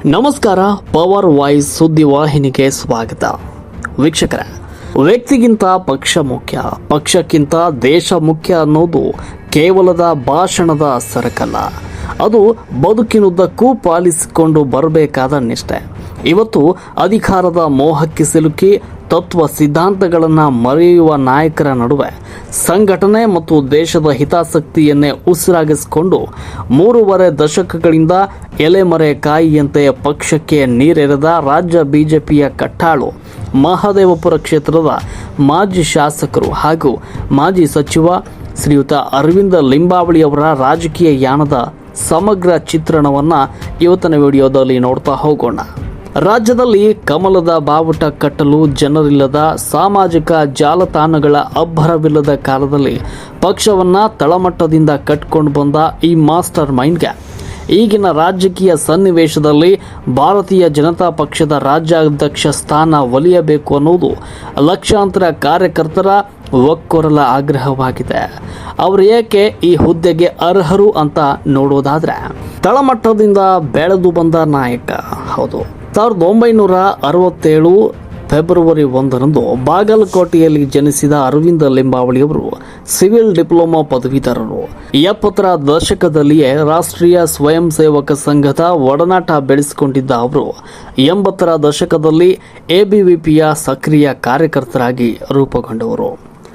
ನಮಸ್ಕಾರ, power voice ಸುದ್ದಿವಾಹಿನಿಗೆ ಸ್ವಾಗತ. ವೀಕ್ಷಕರೇ, ವ್ಯಕ್ತಿಗಿಂತ ಪಕ್ಷ ಮುಖ್ಯ, ಪಕ್ಷಕ್ಕಿಂತ ದೇಶ ಮುಖ್ಯ ಅನ್ನೋದು ಕೇವಲದ ಭಾಷಣದ ಸರಕಲ್ಲ. ಅದು ಬದುಕಿನುದ್ದಕ್ಕೂ ಪಾಲಿಸಿಕೊಂಡು ಬರಬೇಕಾದ ನಿಷ್ಠೆ. ಇವತ್ತು ಅಧಿಕಾರದ ಮೋಹಕ್ಕೆ ಸಿಲುಕಿ ತತ್ವ ಸಿದ್ಧಾಂತಗಳನ್ನು ಮರೆಯುವ ನಾಯಕರ ನಡುವೆ ಸಂಘಟನೆ ಮತ್ತು ದೇಶದ ಹಿತಾಸಕ್ತಿಯನ್ನೇ ಉಸಿರಾಗಿಸಿಕೊಂಡು 3.5 ದಶಕಗಳಿಂದ ಎಲೆಮರೆ ಕಾಯಿಯಂತೆ ಪಕ್ಷಕ್ಕೆ ನೀರೆರೆದ ರಾಜ್ಯ ಬಿಜೆಪಿಯ ಕಟ್ಟಾಳು ಮಹದೇವಪುರ ಕ್ಷೇತ್ರದ ಮಾಜಿ ಶಾಸಕರು ಹಾಗೂ ಮಾಜಿ ಸಚಿವ ಶ್ರೀಯುತ ಅರವಿಂದ ಲಿಂಬಾವಳಿಯವರ ರಾಜಕೀಯ ಯಾನದ ಸಮಗ್ರ ಚಿತ್ರಣವನ್ನು ಇವತ್ತಿನ ವಿಡಿಯೋದಲ್ಲಿ ನೋಡ್ತಾ ಹೋಗೋಣ. ರಾಜ್ಯದಲ್ಲಿ ಕಮಲದ ಬಾವುಟ ಕಟ್ಟಲು ಜನರಿಲ್ಲದ, ಸಾಮಾಜಿಕ ಜಾಲತಾಣಗಳ ಅಬ್ಬರವಿಲ್ಲದ ಕಾಲದಲ್ಲಿ ಪಕ್ಷವನ್ನು ತಳಮಟ್ಟದಿಂದ ಕಟ್ಕೊಂಡು ಬಂದ ಈ ಮಾಸ್ಟರ್ ಮೈಂಡ್ಗೆ ಈಗಿನ ರಾಜಕೀಯ ಸನ್ನಿವೇಶದಲ್ಲಿ ಭಾರತೀಯ ಜನತಾ ಪಕ್ಷದ ರಾಜ್ಯಾಧ್ಯಕ್ಷ ಸ್ಥಾನ ಒಲಿಯಬೇಕು ಅನ್ನೋದು ಲಕ್ಷಾಂತರ ಕಾರ್ಯಕರ್ತರ ಒಕ್ಕೊರಲ ಆಗ್ರಹವಾಗಿದೆ. ಅವರು ಏಕೆ ಈ ಹುದ್ದೆಗೆ ಅರ್ಹರು ಅಂತ ನೋಡೋದಾದ್ರೆ, ತಳಮಟ್ಟದಿಂದ ಬೆಳೆದು ಬಂದ ನಾಯಕ. ಹೌದು, 1967 ಫೆಬ್ರವರಿ 1ರಂದು ಬಾಗಲಕೋಟೆಯಲ್ಲಿ ಜನಿಸಿದ ಅರವಿಂದ ಲಿಂಬಾವಳಿಯವರು ಸಿವಿಲ್ ಡಿಪ್ಲೊಮಾ ಪದವೀಧರರು. 70ರ ದಶಕದಲ್ಲಿಯೇ ರಾಷ್ಟ್ರೀಯ ಸ್ವಯಂ ಸೇವಕ ಸಂಘದ ಒಡನಾಟ ಬೆಳೆಸಿಕೊಂಡಿದ್ದ ಅವರು 80ರ ದಶಕದಲ್ಲಿ ಎಬಿವಿಪಿಯ ಸಕ್ರಿಯ ಕಾರ್ಯಕರ್ತರಾಗಿ ರೂಪುಗೊಂಡವರು.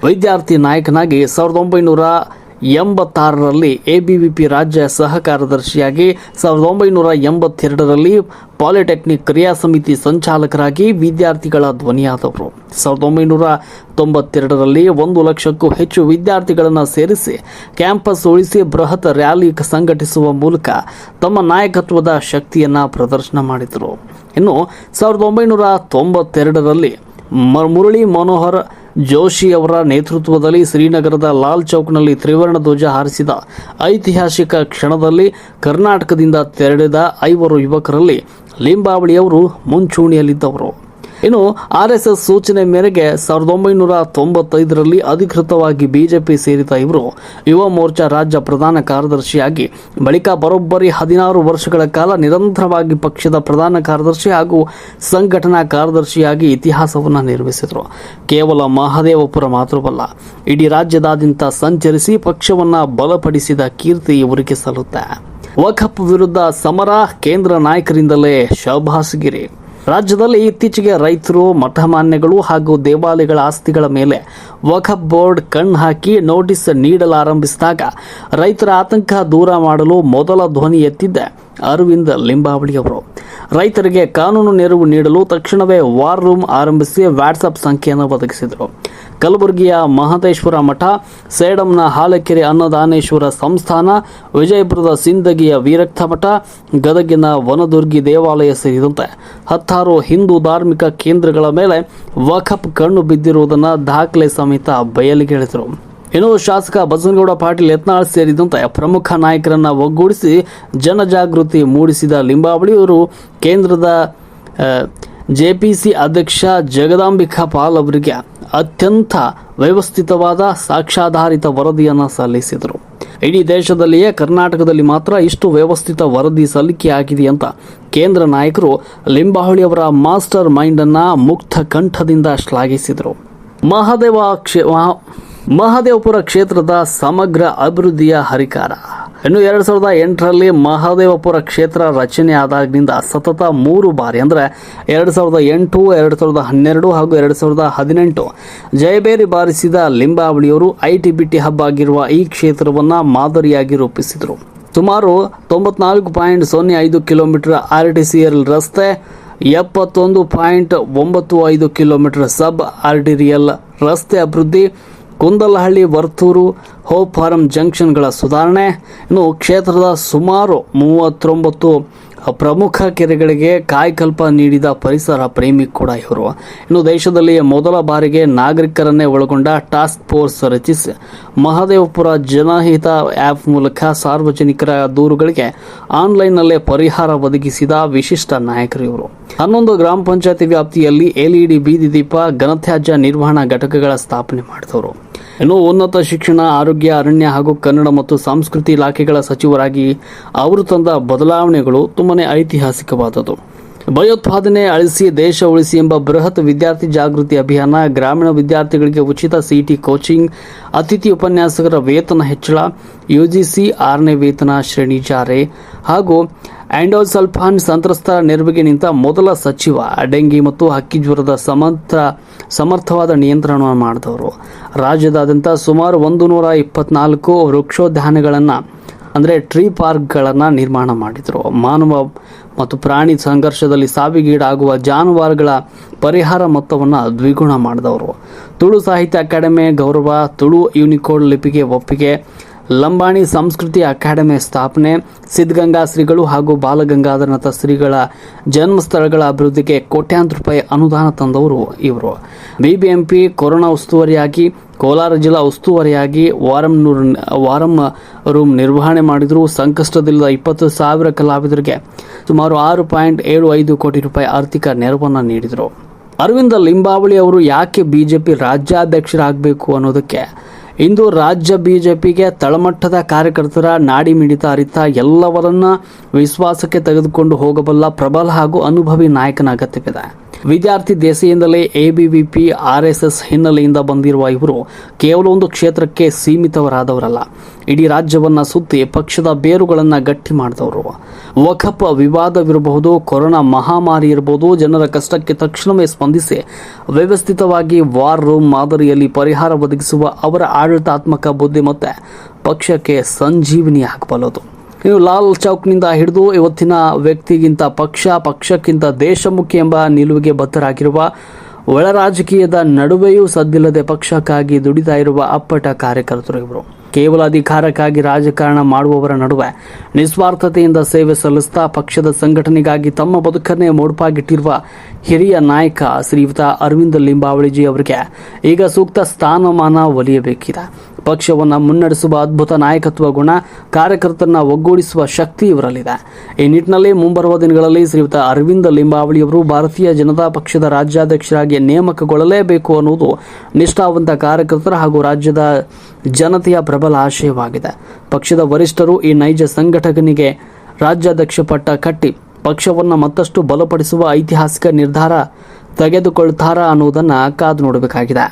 ವಿದ್ಯಾರ್ಥಿ ನಾಯಕನಾಗಿ 1986ರಲ್ಲಿ ಎಬಿವಿಪಿ ರಾಜ್ಯ ಸಹ ಕಾರ್ಯದರ್ಶಿಯಾಗಿ, 1982ರಲ್ಲಿ ಪಾಲಿಟೆಕ್ನಿಕ್ ಕ್ರಿಯಾ ಸಮಿತಿ ಸಂಚಾಲಕರಾಗಿ ವಿದ್ಯಾರ್ಥಿಗಳ ಧ್ವನಿಯಾದವರು. 1992ರಲ್ಲಿ 1 ಲಕ್ಷಕ್ಕೂ ಹೆಚ್ಚು ವಿದ್ಯಾರ್ಥಿಗಳನ್ನು ಸೇರಿಸಿ ಕ್ಯಾಂಪಸ್ ಉಳಿಸಿ ಬೃಹತ್ ರ್ಯಾಲಿ ಸಂಘಟಿಸುವ ಮೂಲಕ ತಮ್ಮ ನಾಯಕತ್ವದ ಶಕ್ತಿಯನ್ನು ಪ್ರದರ್ಶನ ಮಾಡಿದರು. ಇನ್ನು 1992ರಲ್ಲಿ ಮುರಳಿ ಮನೋಹರ್ ಜೋಶಿ ಅವರ ನೇತೃತ್ವದಲ್ಲಿ ಶ್ರೀನಗರದ ಲಾಲ್ ಚೌಕ್ನಲ್ಲಿ ತ್ರಿವರ್ಣ ಧ್ವಜ ಹಾರಿಸಿದ ಐತಿಹಾಸಿಕ ಕ್ಷಣದಲ್ಲಿ ಕರ್ನಾಟಕದಿಂದ ತೆರಳಿದ 5 ಯುವಕರಲ್ಲಿ ಲಿಂಬಾವಳಿಯವರು ಮುಂಚೂಣಿಯಲ್ಲಿದ್ದವರು. ಇನ್ನು RSS ಸೂಚನೆ ಮೇರೆಗೆ 1995ರಲ್ಲಿ ಅಧಿಕೃತವಾಗಿ ಬಿಜೆಪಿ ಸೇರಿದ ಇವರು ಯುವ ಮೋರ್ಚಾ ರಾಜ್ಯ ಪ್ರಧಾನ ಕಾರ್ಯದರ್ಶಿಯಾಗಿ, ಬಳಿಕ ಬರೋಬ್ಬರಿ 16 ವರ್ಷಗಳ ಕಾಲ ನಿರಂತರವಾಗಿ ಪಕ್ಷದ ಪ್ರಧಾನ ಕಾರ್ಯದರ್ಶಿ ಹಾಗೂ ಸಂಘಟನಾ ಕಾರ್ಯದರ್ಶಿಯಾಗಿ ಇತಿಹಾಸವನ್ನು ನಿರ್ಮಿಸಿದರು. ಕೇವಲ ಮಹದೇವಪುರ ಮಾತ್ರವಲ್ಲ, ಇಡೀ ರಾಜ್ಯದಾದ್ಯಂತ ಸಂಚರಿಸಿ ಪಕ್ಷವನ್ನು ಬಲಪಡಿಸಿದ ಕೀರ್ತಿ ಇವರಿಗೆ ಸಲ್ಲುತ್ತೆ. ವಖಫ್ ವಿರುದ್ಧ ಸಮರ, ಕೇಂದ್ರ ನಾಯಕರಿಂದಲೇ ಶಹಬಾಸ್ಗಿರಿ. ರಾಜ್ಯದಲ್ಲಿ ಇತ್ತೀಚೆಗೆ ರೈತರು, ಮಠಮಾನ್ಯಗಳು ಹಾಗೂ ದೇವಾಲಯಗಳ ಆಸ್ತಿಗಳ ಮೇಲೆ ವಖಫ್ ಬೋರ್ಡ್ ಕಣ್ಣು ಹಾಕಿ ನೋಟಿಸ್ ನೀಡಲಾರಂಭಿಸಿದಾಗ ರೈತರ ಆತಂಕ ದೂರ ಮಾಡಲು ಮೊದಲ ಧ್ವನಿ ಎತ್ತಿದ್ದ ಅರವಿಂದ ಲಿಂಬಾವಳಿಯವರು. ರೈತರಿಗೆ ಕಾನೂನು ನೆರವು ನೀಡಲು ತಕ್ಷಣವೇ ವಾರ್ ರೂಮ್ ಆರಂಭಿಸಿ ವಾಟ್ಸಪ್ ಸಂಖ್ಯೆಯನ್ನು ಒದಗಿಸಿದರು. ಕಲಬುರಗಿಯ ಮಹದೇಶ್ವರ ಮಠ, ಸೇಡಂನ ಹಾಲಕೆರೆ ಅನ್ನದಾನೇಶ್ವರ ಸಂಸ್ಥಾನ, ವಿಜಯಪುರದ ಸಿಂದಗಿಯ ವೀರಕ್ತ ಮಠ, ಗದಗಿನ ವನದುರ್ಗಿ ದೇವಾಲಯ ಸೇರಿದಂತೆ 10 ಹಿಂದೂ ಧಾರ್ಮಿಕ ಕೇಂದ್ರಗಳ ಮೇಲೆ ವಖಫ್ ಕಣ್ಣು ಬಿದ್ದಿರುವುದನ್ನು ದಾಖಲೆ ಸಮೇತ ಬಯಲಿಗೆಳೆದರು. ಇನ್ನು ಶಾಸಕ ಬಸನಗೌಡ ಪಾಟೀಲ್ ಯತ್ನಾಳ್ ಸೇರಿದಂತೆ ಪ್ರಮುಖ ನಾಯಕರನ್ನು ಒಗ್ಗೂಡಿಸಿ ಜನಜಾಗೃತಿ ಮೂಡಿಸಿದ ಲಿಂಬಾವಳಿಯವರು ಕೇಂದ್ರದ ಜೆಪಿಸಿ ಅಧ್ಯಕ್ಷ ಜಗದಾಂಬಿಕಾ ಪಾಲ್ ಅವರಿಗೆ ಅತ್ಯಂತ ವ್ಯವಸ್ಥಿತವಾದ ಸಾಕ್ಷ್ಯಾಧಾರಿತ ವರದಿಯನ್ನು ಸಲ್ಲಿಸಿದರು. ಇಡೀ ದೇಶದಲ್ಲಿಯೇ ಕರ್ನಾಟಕದಲ್ಲಿ ಮಾತ್ರ ಇಷ್ಟು ವ್ಯವಸ್ಥಿತ ವರದಿ ಸಲ್ಲಿಕೆಯಾಗಿದೆ ಅಂತ ಕೇಂದ್ರ ನಾಯಕರು ಲಿಂಬಾವಳಿಯವರ ಮಾಸ್ಟರ್ ಮೈಂಡ್ ಅನ್ನ ಮುಕ್ತ ಕಂಠದಿಂದ ಶ್ಲಾಘಿಸಿದರು. ಮಹದೇವಪುರ ಕ್ಷೇತ್ರದ ಸಮಗ್ರ ಅಭಿವೃದ್ಧಿಯ ಹರಿಕಾರ. ಇನ್ನು 2008ರಲ್ಲಿ ಮಹದೇವಪುರ ಕ್ಷೇತ್ರ ರಚನೆ ಆದಾಗಿನಿಂದ ಸತತ 3 ಬಾರಿ ಅಂದರೆ 2008, 2012 ಹಾಗೂ 2018 ಜಯಬೇರಿ ಬಾರಿಸಿದ ಲಿಂಬಾವಳಿಯವರು ITBT ಹಬ್ ಆಗಿರುವ ಈ ಕ್ಷೇತ್ರವನ್ನು ಮಾದರಿಯಾಗಿ ರೂಪಿಸಿದರು. ಸುಮಾರು 94.05 ಕಿಲೋಮೀಟರ್ RTCL ರಸ್ತೆ, 71.95 ಕಿಲೋಮೀಟರ್ ಸಬ್ ಆರ್ಟಿರಿಯಲ್ ರಸ್ತೆ ಅಭಿವೃದ್ಧಿ, ಕುಂದಲಹಳ್ಳಿ, ವರ್ತೂರು, ಹೋಪ್ ಫಾರಂ ಜಂಕ್ಷನ್ಗಳ ಸುಧಾರಣೆ. ಇನ್ನು ಕ್ಷೇತ್ರದ ಸುಮಾರು 39 ಪ್ರಮುಖ ಕೆರೆಗಳಿಗೆ ಕಾಯಕಲ್ಪ ನೀಡಿದ ಪರಿಸರ ಪ್ರೇಮಿ ಕೂಡ ಇವರು. ಇನ್ನು ದೇಶದಲ್ಲಿ ಮೊದಲ ಬಾರಿಗೆ ನಾಗರಿಕರನ್ನೇ ಒಳಗೊಂಡ ಟಾಸ್ಕ್ ಫೋರ್ಸ್ ರಚಿಸಿ ಮಹದೇವಪುರ ಜನಹಿತ ಆ್ಯಪ್ ಮೂಲಕ ಸಾರ್ವಜನಿಕರ ದೂರುಗಳಿಗೆ ಆನ್ಲೈನ್ನಲ್ಲೇ ಪರಿಹಾರ ಒದಗಿಸಿದ ವಿಶಿಷ್ಟ ನಾಯಕರು ಇವರು. 11 ಗ್ರಾಮ ಪಂಚಾಯತಿ ವ್ಯಾಪ್ತಿಯಲ್ಲಿ LED ಬೀದಿ ದೀಪ, ಘನತ್ಯಾಜ್ಯ ನಿರ್ವಹಣಾ ಘಟಕಗಳ ಸ್ಥಾಪನೆ ಮಾಡಿದವರು. ಇನ್ನು ಉನ್ನತ ಶಿಕ್ಷಣ, ಆರೋಗ್ಯ, ಅರಣ್ಯ ಹಾಗೂ ಕನ್ನಡ ಮತ್ತು ಸಂಸ್ಕೃತಿ ಇಲಾಖೆಗಳ ಸಚಿವರಾಗಿ ಅವರು ತಂದ ಬದಲಾವಣೆಗಳು ತುಂಬಾನೇ ಐತಿಹಾಸಿಕವಾದದ್ದು. ಭಯೋತ್ಪಾದನೆ ಅಳಿಸಿ ದೇಶ ಉಳಿಸಿ ಎಂಬ ಬೃಹತ್ ವಿದ್ಯಾರ್ಥಿ ಜಾಗೃತಿ ಅಭಿಯಾನ, ಗ್ರಾಮೀಣ ವಿದ್ಯಾರ್ಥಿಗಳಿಗೆ ಉಚಿತ ಸಿಇಟಿ ಕೋಚಿಂಗ್, ಅತಿಥಿ ಉಪನ್ಯಾಸಕರ ವೇತನ ಹೆಚ್ಚಳ, ಯುಜಿಸಿ 6ನೇ ವೇತನ ಶ್ರೇಣಿ ಜಾರಿ ಹಾಗೂ ಎಂಡೋಸಲ್ಫಾನ್ ಸಂತ್ರಸ್ತರ ನೆರವಿಗೆ ನಿಂತ ಮೊದಲ ಸಚಿವ, ಡೆಂಗಿ ಮತ್ತು ಹಕ್ಕಿಜ್ವರದ ಸಮರ್ಥವಾದ ನಿಯಂತ್ರಣ ಮಾಡಿದವರು. ರಾಜ್ಯದಾದ್ಯಂತ ಸುಮಾರು 124 ವೃಕ್ಷೋದ್ಯಾನಗಳನ್ನು ಅಂದರೆ ಟ್ರೀ ಪಾರ್ಕ್ಗಳನ್ನು ನಿರ್ಮಾಣ ಮಾಡಿದರು. ಮಾನವ ಮತ್ತು ಪ್ರಾಣಿ ಸಂಘರ್ಷದಲ್ಲಿ ಸಾವಿಗೀಡಾಗುವ ಜಾನುವಾರುಗಳ ಪರಿಹಾರ ಮೊತ್ತವನ್ನು ದ್ವಿಗುಣ ಮಾಡಿದವರು. ತುಳು ಸಾಹಿತ್ಯ ಅಕಾಡೆಮಿ ಗೌರವ, ತುಳು ಯೂನಿಕೋಡ್ ಲಿಪಿಗೆ ಒಪ್ಪಿಗೆ, ಲಂಬಾಣಿ ಸಂಸ್ಕೃತಿ ಅಕಾಡೆಮಿ ಸ್ಥಾಪನೆ, ಸಿದ್ಧಗಂಗಾ ಶ್ರೀಗಳು ಹಾಗೂ ಬಾಲಗಂಗಾಧರನಾಥ ಶ್ರೀಗಳ ಜನ್ಮಸ್ಥಳಗಳ ಅಭಿವೃದ್ಧಿಗೆ ಕೋಟ್ಯಾಂತರ ರೂಪಾಯಿ ಅನುದಾನ ತಂದವರು ಇವರು. ಬಿಬಿಎಂಪಿ ಕೊರೋನಾ ಉಸ್ತುವಾರಿಯಾಗಿ, ಕೋಲಾರ ಜಿಲ್ಲಾ ಉಸ್ತುವಾರಿಯಾಗಿ ವಾರಂ ರೂಮ್ ನಿರ್ವಹಣೆ ಮಾಡಿದರು. ಸಂಕಷ್ಟದಲ್ಲಿದ್ದ 20,000 ಕಲಾವಿದರಿಗೆ ಸುಮಾರು 6.75 ಕೋಟಿ ರೂಪಾಯಿ ಆರ್ಥಿಕ ನೆರವನ್ನು ನೀಡಿದರು. ಅರವಿಂದ ಲಿಂಬಾವಳಿ ಅವರು ಯಾಕೆ ಬಿಜೆಪಿ ರಾಜ್ಯಾಧ್ಯಕ್ಷರಾಗಬೇಕು ಅನ್ನೋದಕ್ಕೆ, ಇಂದು ರಾಜ್ಯ ಬಿಜೆಪಿಗೆ ತಳಮಟ್ಟದ ಕಾರ್ಯಕರ್ತರ ನಾಡಿ ಮಿಡಿತ ಅರಿತ ಎಲ್ಲವರನ್ನ ವಿಶ್ವಾಸಕ್ಕೆ ತೆಗೆದುಕೊಂಡು ಹೋಗಬಲ್ಲ ಪ್ರಬಲ ಹಾಗೂ ಅನುಭವಿ ನಾಯಕನ ಅಗತ್ಯವಿದೆ. ವಿದ್ಯಾರ್ಥಿ ದೆಸೆಯಿಂದಲೇ ಎಬಿವಿಪಿ ಆರ್ಎಸ್ಎಸ್ ಹಿನ್ನೆಲೆಯಿಂದ ಬಂದಿರುವ ಇವರು ಕೇವಲ ಒಂದು ಕ್ಷೇತ್ರಕ್ಕೆ ಸೀಮಿತವರಾದವರಲ್ಲ, ಇಡೀ ರಾಜ್ಯವನ್ನ ಸುತ್ತಿ ಪಕ್ಷದ ಬೇರುಗಳನ್ನು ಗಟ್ಟಿ ಮಾಡಿದವರು. ವಖಫ್ ವಿವಾದವಿರಬಹುದು, ಕೊರೋನಾ ಮಹಾಮಾರಿ ಇರಬಹುದು, ಜನರ ಕಷ್ಟಕ್ಕೆ ತಕ್ಷಣವೇ ಸ್ಪಂದಿಸಿ ವ್ಯವಸ್ಥಿತವಾಗಿ ವಾರ್ ರೂಮ್ ಮಾದರಿಯಲ್ಲಿ ಪರಿಹಾರ ಒದಗಿಸುವ ಅವರ ಆಡಳಿತಾತ್ಮಕ ಬುದ್ಧಿಮತ್ತೆ ಪಕ್ಷಕ್ಕೆ ಸಂಜೀವಿನಿ ಆಗಬಲ್ಲದು. ಇನ್ನು ಲಾಲ್ ಚೌಕ್ನಿಂದ ಹಿಡಿದು ಇವತ್ತಿನ ವ್ಯಕ್ತಿಗಿಂತ ಪಕ್ಷಕ್ಕಿಂತ ದೇಶಮುಖಿ ಎಂಬ ನಿಲುವಿಗೆ ಬದ್ಧರಾಗಿರುವ, ಒಳ ರಾಜಕೀಯದ ನಡುವೆಯೂ ಸದ್ದಿಲ್ಲದೆ ಪಕ್ಷಕ್ಕಾಗಿ ದುಡಿತಾ ಇರುವ ಅಪ್ಪಟ ಕಾರ್ಯಕರ್ತರು ಇವರು. ಕೇವಲ ಅಧಿಕಾರಕ್ಕಾಗಿ ರಾಜಕಾರಣ ಮಾಡುವವರ ನಡುವೆ ನಿಸ್ವಾರ್ಥತೆಯಿಂದ ಸೇವೆ ಸಲ್ಲಿಸ್ತಾ ಪಕ್ಷದ ಸಂಘಟನೆಗಾಗಿ ತಮ್ಮ ಬದುಕನ್ನೇ ಮುಡುಪಾಗಿಟ್ಟಿರುವ ಹಿರಿಯ ನಾಯಕ ಶ್ರೀಯುತ ಅರವಿಂದ ಲಿಂಬಾವಳಿಜಿ ಅವರಿಗೆ ಈಗ ಸೂಕ್ತ ಸ್ಥಾನಮಾನ ಒಲಿಯಬೇಕಿದೆ. ಪಕ್ಷವನ್ನು ಮುನ್ನಡೆಸುವ ಅದ್ಭುತ ನಾಯಕತ್ವ ಗುಣ, ಕಾರ್ಯಕರ್ತರನ್ನ ಒಗ್ಗೂಡಿಸುವ ಶಕ್ತಿ ಇವರಲ್ಲಿದೆ. ಈ ನಿಟ್ಟಿನಲ್ಲಿ ಮುಂಬರುವ ದಿನಗಳಲ್ಲಿ ಶ್ರೀಯುತ ಅರವಿಂದ ಲಿಂಬಾವಳಿಯವರು ಭಾರತೀಯ ಜನತಾ ಪಕ್ಷದ ರಾಜ್ಯಾಧ್ಯಕ್ಷರಾಗಿ ನೇಮಕಗೊಳ್ಳಲೇಬೇಕು ಅನ್ನುವುದು ನಿಷ್ಠಾವಂತ ಕಾರ್ಯಕರ್ತರ ಹಾಗೂ ರಾಜ್ಯದ ಜನತೆಯ ಪ್ರಬಲ ಆಶಯವಾಗಿದೆ. ಪಕ್ಷದ ವರಿಷ್ಠರು ಈ ನೈಜ ಸಂಘಟಕನಿಗೆ ರಾಜ್ಯಾಧ್ಯಕ್ಷ ಪಟ್ಟ ಕಟ್ಟಿ ಪಕ್ಷವನ್ನು ಮತ್ತಷ್ಟು ಬಲಪಡಿಸುವ ಐತಿಹಾಸಿಕ ನಿರ್ಧಾರ ತೆಗೆದುಕೊಳ್ಳುತ್ತಾರಾ ಅನ್ನುವುದನ್ನು ಕಾದು ನೋಡಬೇಕಾಗಿದೆ.